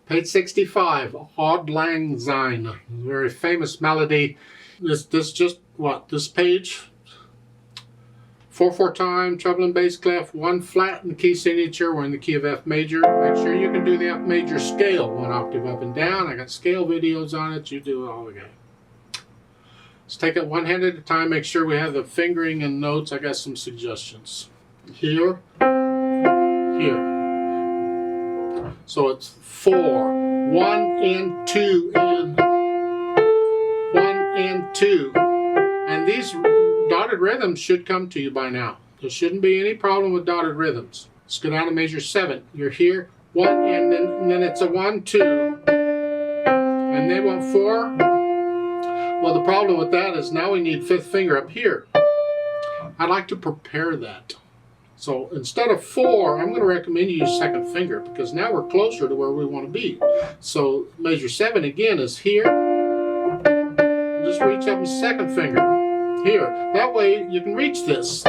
Page 65, Auld Lang Syne, very famous melody. This just what? This page? 4/4 time, treble and bass clef, 1 flat in the key signature. We're in the key of F major. Make sure you can do the F major scale, 1 octave up and down. I got scale videos on it. You do it all again. Let's take it 1 hand at a time. Make sure we have the fingering and notes. I got some suggestions. Here, here. So it's 4, 1 and 2, and 1 and 2. And these dotted rhythms should come to you by now. There shouldn't be any problem with dotted rhythms. Let's go down to measure 7. You're here, 1, and then it's a 1, 2. And they want 4. Well, the problem with that is now we need 5th finger up here. I'd like to prepare that. So instead of 4, I'm going to recommend you use 2nd finger because now we're closer to where we want to be. So measure 7 again is here. Just reach up and 2nd finger here. That way you can reach this.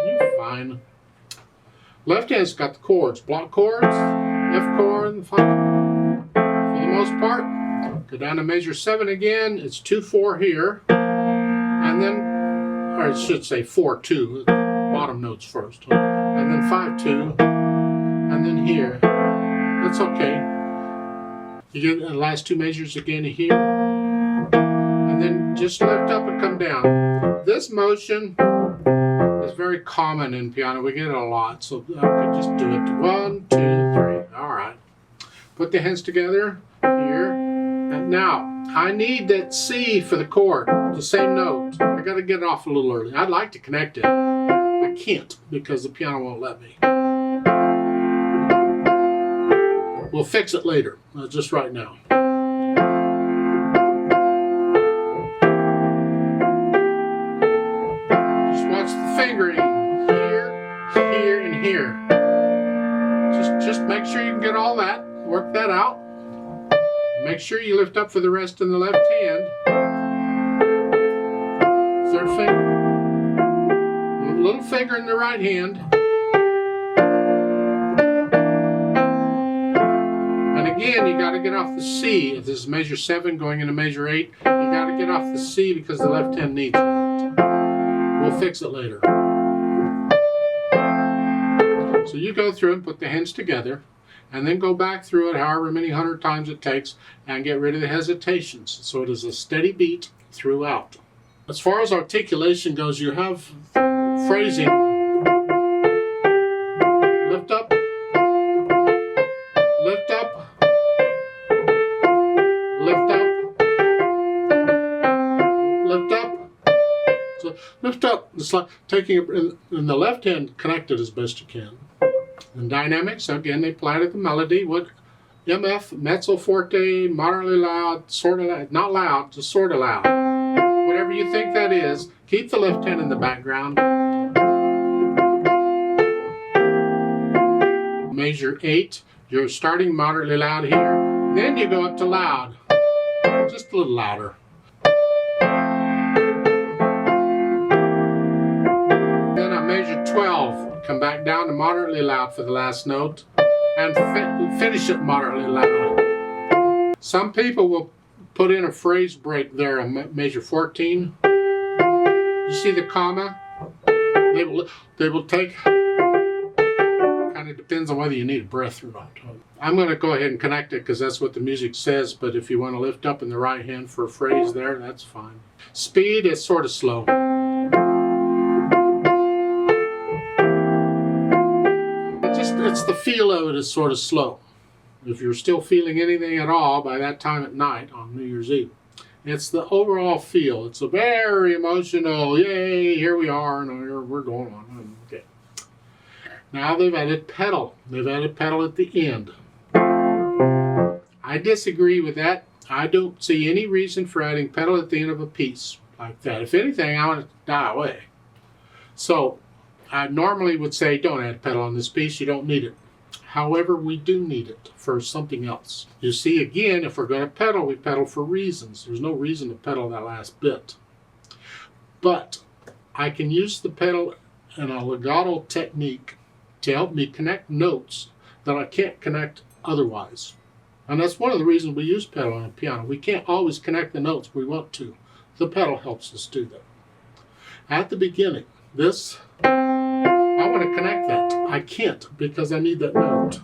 You're fine. Left hand's got the chords, block chords, F chord, and for the most part. Go down to measure 7 again. It's 2, 4 here. And then, or I should say 4, 2, bottom notes first. And then 5, 2, and then here. That's okay. You get the last 2 measures again here. And then just lift up and come down. This motion is very common in piano. We get it a lot. So I could just do it. 1, 2, 3. All right. Put the hands together here. And now, I need that C for the chord, the same note. I got to get it off a little early. I'd like to connect it. I can't because the piano won't let me. We'll fix it later, just right now. Just watch the fingering. Here, here, and here. Just make sure you can get all that. Work that out. Make sure you lift up for the rest in the left hand. 3rd finger. Little finger in the right hand. And again, you got to get off the C. If this is measure 7 going into measure 8, you got to get off the C because the left hand needs it. We'll fix it later. So you go through and put the hands together. And then go back through it however many 100 times it takes and get rid of the hesitations. So it is a steady beat throughout. As far as articulation goes, you have phrasing. Lift up, lift up, lift up, lift up. So lift up, it's like taking it in the left hand, connect it as best you can. And dynamics, again, they apply to the melody. What MF, mezzo forte, moderately loud, sort of loud, not loud, just sort of loud. Whatever you think that is, keep the left hand in the background. Measure 8, you're starting moderately loud here. Then you go up to loud, just a little louder. Then on measure 12, come back down to moderately loud for the last note and finish it moderately loud. Some people will put in a phrase break there on measure 14. You see the comma? They will take, kind of depends on whether you need a breath or not. I'm going to go ahead and connect it because that's what the music says, but if you want to lift up in the right hand for a phrase there, that's fine. Speed is sort of slow. It's the feel of it is sort of slow. If you're still feeling anything at all by that time at night on New Year's Eve, it's the overall feel. It's a very emotional, yay, here we are, and we're going on. Okay. Now they've added pedal. They've added pedal at the end. I disagree with that. I don't see any reason for adding pedal at the end of a piece like that. If anything, I want it to die away. So I normally would say don't add pedal on this piece, you don't need it. However, we do need it for something else. You see, again, if we're going to pedal, we pedal for reasons. There's no reason to pedal that last bit. But I can use the pedal in a legato technique to help me connect notes that I can't connect otherwise. And that's one of the reasons we use pedal on a piano. We can't always connect the notes we want to. The pedal helps us do that. At the beginning, this, I want to connect that. I can't because I need that note.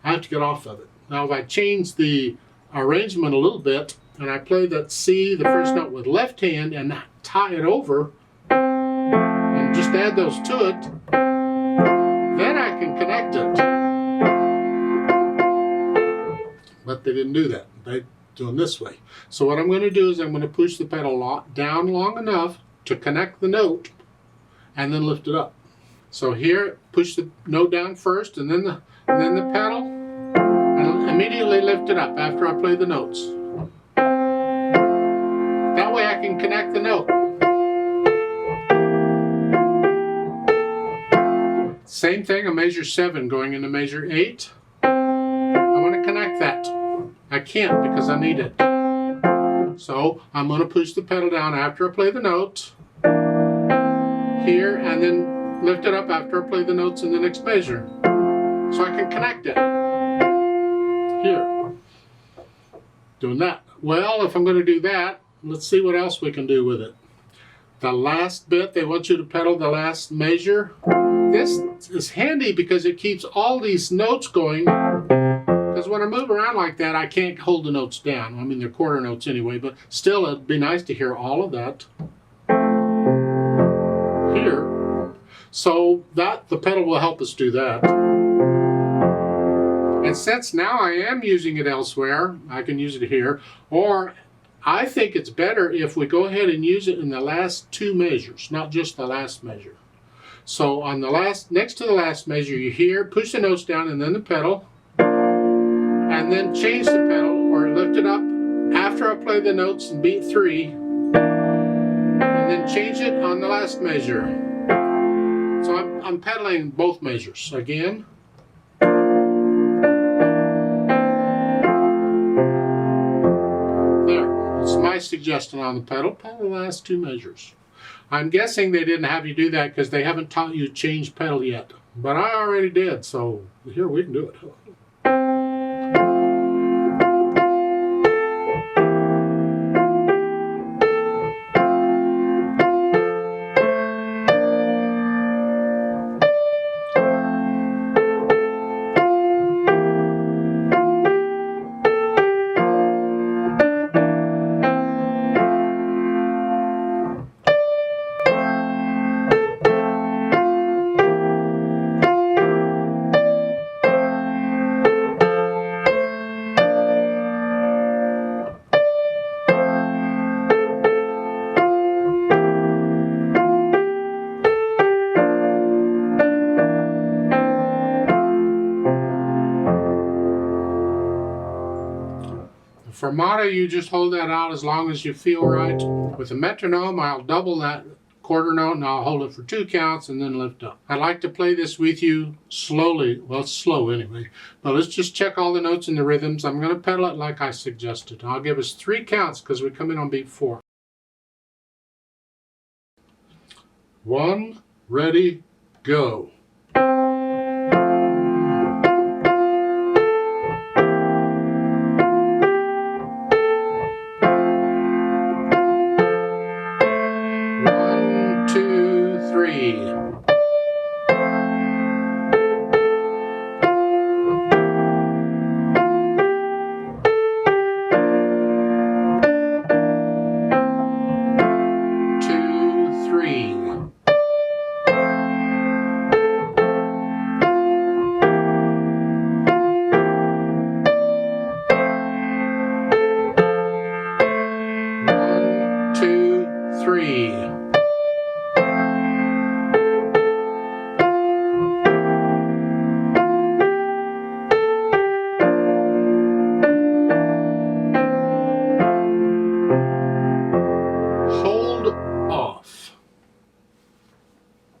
I have to get off of it. Now if I change the arrangement a little bit and I play that C, the first note with left hand, and tie it over and just add those to it, then I can connect it. But they didn't do that. They're doing this way. So what I'm going to do is I'm going to push the pedal down long enough to connect the note and then lift it up. So here, push the note down first and then the pedal, and immediately lift it up after I play the notes. That way I can connect the note. Same thing, a measure 7 going into measure 8. I want to connect that. I can't because I need it. So I'm going to push the pedal down after I play the note here, and then lift it up after I play the notes in the next measure. So I can connect it. Here. Doing that. Well, if I'm going to do that, let's see what else we can do with it. The last bit, they want you to pedal the last measure. This is handy because it keeps all these notes going. Because when I move around like that, I can't hold the notes down. I mean, they're quarter notes anyway, but still it'd be nice to hear all of that here. So that the pedal will help us do that. And since now I am using it elsewhere, I can use it here. Or I think it's better if we go ahead and use it in the last 2 measures, not just the last measure. So on the next to the last measure, you hear, push the notes down and then the pedal. And then change the pedal or lift it up after I play the notes in beat 3. And then change it on the last measure. So I'm pedaling both measures again. There. It's my suggestion on the pedal. Pedal the last 2 measures. I'm guessing they didn't have you do that because they haven't taught you to change pedal yet. But I already did, so here we can do it. Fermata, you just hold that out as long as you feel right. With a metronome, I'll double that quarter note and I'll hold it for 2 counts and then lift up. I'd like to play this with you slowly. Well, it's slow anyway. But let's just check all the notes and the rhythms. I'm going to pedal it like I suggested. I'll give us 3 counts because we come in on beat 4. 1, ready, go. Three.